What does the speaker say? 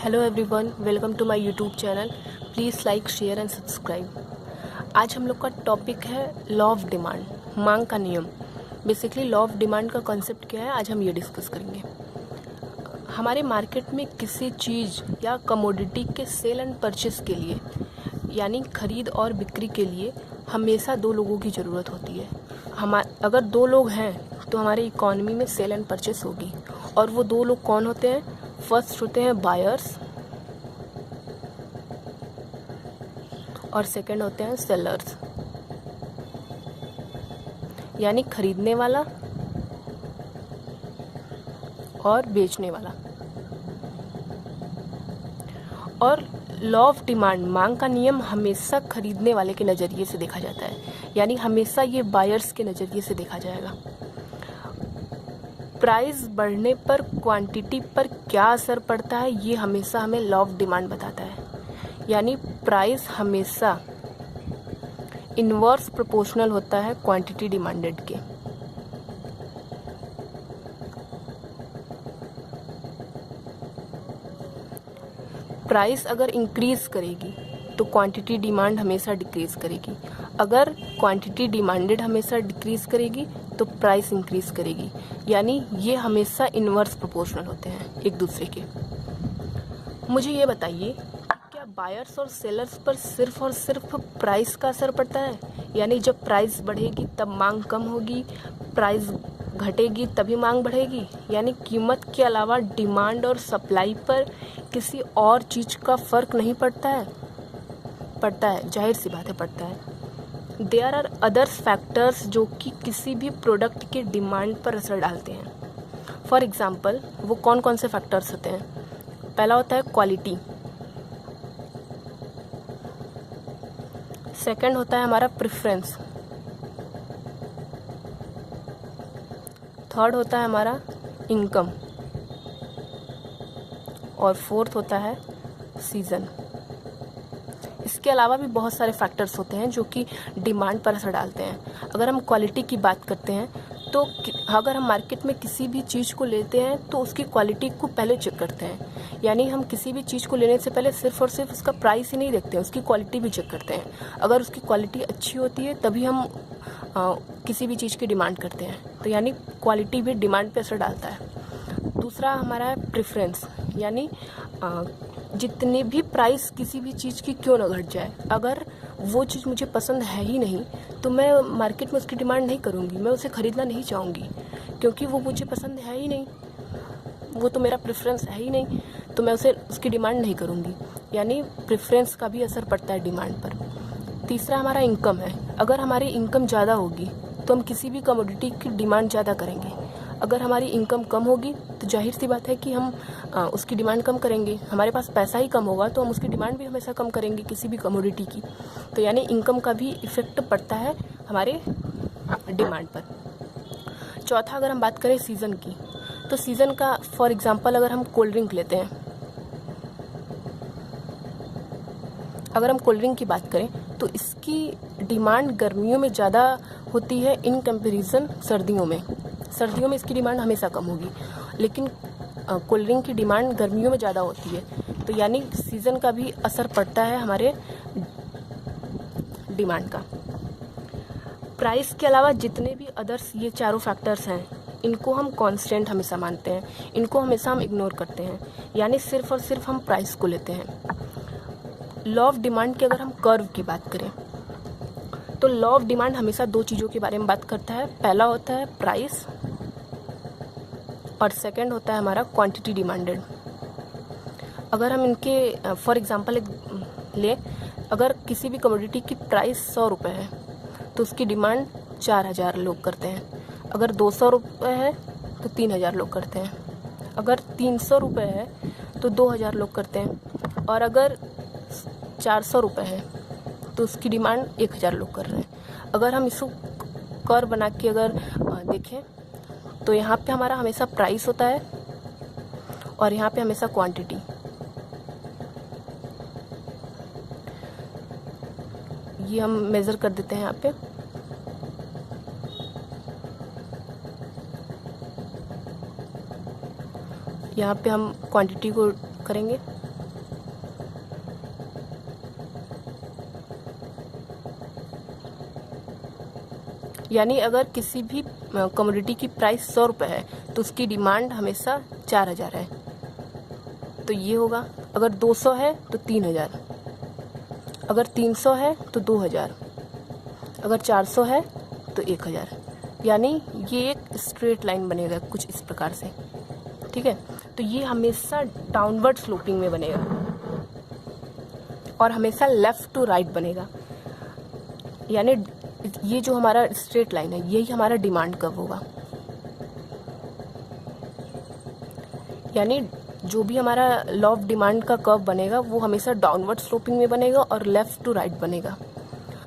Hello everyone, welcome to my YouTube channel. Please like, share and subscribe. आज हम लोग का टॉपिक है लॉ ऑफ डिमांड, मांग का नियम। बेसिकली लॉ ऑफ डिमांड का कॉन्सेप्ट क्या है, आज हम ये डिस्कस करेंगे। हमारे मार्केट में किसी चीज़ या कमोडिटी के सेल एंड परचेस के लिए, यानी खरीद और बिक्री के लिए हमेशा दो लोगों की ज़रूरत होती है। अगर दो लोग हैं तो हमारे इकोनॉमी में सेल एंड परचेस होगी। और वो दो लोग कौन होते हैं? फर्स्ट होते हैं बायर्स और सेकंड होते हैं सेलर्स, यानी खरीदने वाला और बेचने वाला। और लॉ ऑफ डिमांड, मांग का नियम, हमेशा खरीदने वाले के नज़रिए से देखा जाता है, यानी हमेशा ये बायर्स के नज़रिए से देखा जाएगा। प्राइस बढ़ने पर क्वांटिटी पर क्या असर पड़ता है, ये हमेशा हमें लॉ ऑफ डिमांड बताता है। यानी प्राइस हमेशा इनवर्स प्रोपोर्शनल होता है क्वांटिटी डिमांडेड के। प्राइस अगर इंक्रीज करेगी तो क्वांटिटी डिमांड हमेशा डिक्रीज करेगी। अगर क्वांटिटी डिमांडेड हमेशा डिक्रीज करेगी तो प्राइस इंक्रीज करेगी। यानी ये हमेशा इनवर्स प्रोपोर्शनल होते हैं एक दूसरे के। मुझे ये बताइए, क्या बायर्स और सेलर्स पर सिर्फ और सिर्फ प्राइस का असर पड़ता है? यानी जब प्राइस बढ़ेगी तब मांग कम होगी, प्राइस घटेगी तभी मांग बढ़ेगी। यानी कीमत के अलावा डिमांड और सप्लाई पर किसी और चीज़ का फर्क नहीं पड़ता है? पड़ता है, जाहिर सी बात है पड़ता है। देयर आर अदर्स फैक्टर्स जो कि किसी भी प्रोडक्ट के डिमांड पर असर डालते हैं। फॉर एग्जाम्पल, वो कौन कौन से फैक्टर्स होते हैं? पहला होता है क्वालिटी, सेकंड होता है हमारा प्रेफरेंस, थर्ड होता है हमारा इनकम, और फोर्थ होता है सीज़न। इसके अलावा भी बहुत सारे फैक्टर्स होते हैं जो कि डिमांड पर असर डालते हैं। अगर हम क्वालिटी की बात करते हैं तो अगर हम मार्केट में किसी भी चीज़ को लेते हैं तो उसकी क्वालिटी को पहले चेक करते हैं। यानी हम किसी भी चीज़ को लेने से पहले सिर्फ और सिर्फ उसका प्राइस ही नहीं देखते हैं, उसकी क्वालिटी भी चेक करते हैं। अगर उसकी क्वालिटी अच्छी होती है तभी हम किसी भी चीज़ की डिमांड करते हैं। तो यानी क्वालिटी भी डिमांड पर असर डालता है। दूसरा हमारा है प्रेफरेंस, यानी जितने भी प्राइस किसी भी चीज़ की क्यों ना घट जाए, अगर वो चीज़ मुझे पसंद है ही नहीं तो मैं मार्केट में उसकी डिमांड नहीं करूँगी, मैं उसे ख़रीदना नहीं चाहूँगी, क्योंकि वो मुझे पसंद है ही नहीं, वो तो मेरा प्रेफरेंस है ही नहीं, तो मैं उसकी डिमांड नहीं करूँगी। यानी प्रेफरेंस का भी असर पड़ता है डिमांड पर। तीसरा हमारा इनकम है। अगर हमारी इनकम ज़्यादा होगी तो हम किसी भी कमोडिटी की डिमांड ज़्यादा करेंगे। अगर हमारी इनकम कम होगी तो जाहिर सी बात है कि हम उसकी डिमांड कम करेंगे। हमारे पास पैसा ही कम होगा तो हम उसकी डिमांड भी हमेशा कम करेंगे किसी भी कमोडिटी की। तो यानी इनकम का भी इफ़ेक्ट पड़ता है हमारे डिमांड पर। चौथा, अगर हम बात करें सीज़न की, तो सीज़न का फॉर एग्ज़ाम्पल अगर हम कोल्ड ड्रिंक लेते हैं, अगर हम कोल्ड ड्रिंक की बात करें तो इसकी डिमांड गर्मियों में ज़्यादा होती है इन कंपैरिजन सर्दियों में। सर्दियों में इसकी डिमांड हमेशा कम होगी, लेकिन कोल्ड ड्रिंक की डिमांड गर्मियों में ज़्यादा होती है। तो यानी सीज़न का भी असर पड़ता है हमारे डिमांड का। प्राइस के अलावा जितने भी अदर्स ये चारों फैक्टर्स हैं, इनको हम कांस्टेंट हमेशा मानते हैं, इनको हमेशा हम इग्नोर करते हैं। यानी सिर्फ और सिर्फ हम प्राइस को लेते हैं। लॉ ऑफ डिमांड की अगर हम कर्व की बात करें तो लॉ ऑफ डिमांड हमेशा दो चीज़ों के बारे में बात करता है। पहला होता है प्राइस और सेकंड होता है हमारा क्वांटिटी डिमांडेड। अगर हम इनके फॉर एग्जांपल ले, अगर किसी भी कमोडिटी की प्राइस 100 रुपये है तो उसकी डिमांड 4000 लोग करते हैं। अगर 200 रुपये है तो 3000 लोग करते हैं। अगर 300 रुपये है तो 2000 लोग करते हैं। और अगर 400 रुपये है तो उसकी डिमांड 1000 लोग कर रहे हैं। अगर हम इसको कर्व बना के अगर देखें तो यहाँ पे हमारा हमेशा प्राइस होता है और यहाँ पे हमेशा क्वांटिटी। ये हम मेज़र कर देते हैं यहाँ पे। यहाँ पे हम क्वांटिटी को करेंगे यानी अगर किसी भी कमोडिटी की प्राइस 100 रुपये है तो उसकी डिमांड हमेशा 4000 है, तो ये होगा। अगर 200 है तो 3000, अगर 300 है तो 2000, अगर 400 है तो 1000। यानी ये एक स्ट्रेट लाइन बनेगा कुछ इस प्रकार से, ठीक है। तो ये हमेशा डाउनवर्ड स्लोपिंग में बनेगा और हमेशा लेफ्ट टू राइट बनेगा। यानी ये जो हमारा स्ट्रेट लाइन है यही हमारा डिमांड कर्व होगा। यानी जो भी हमारा लॉ ऑफ डिमांड का कर्व बनेगा वो हमेशा डाउनवर्ड स्लोपिंग में बनेगा और लेफ्ट टू राइट बनेगा।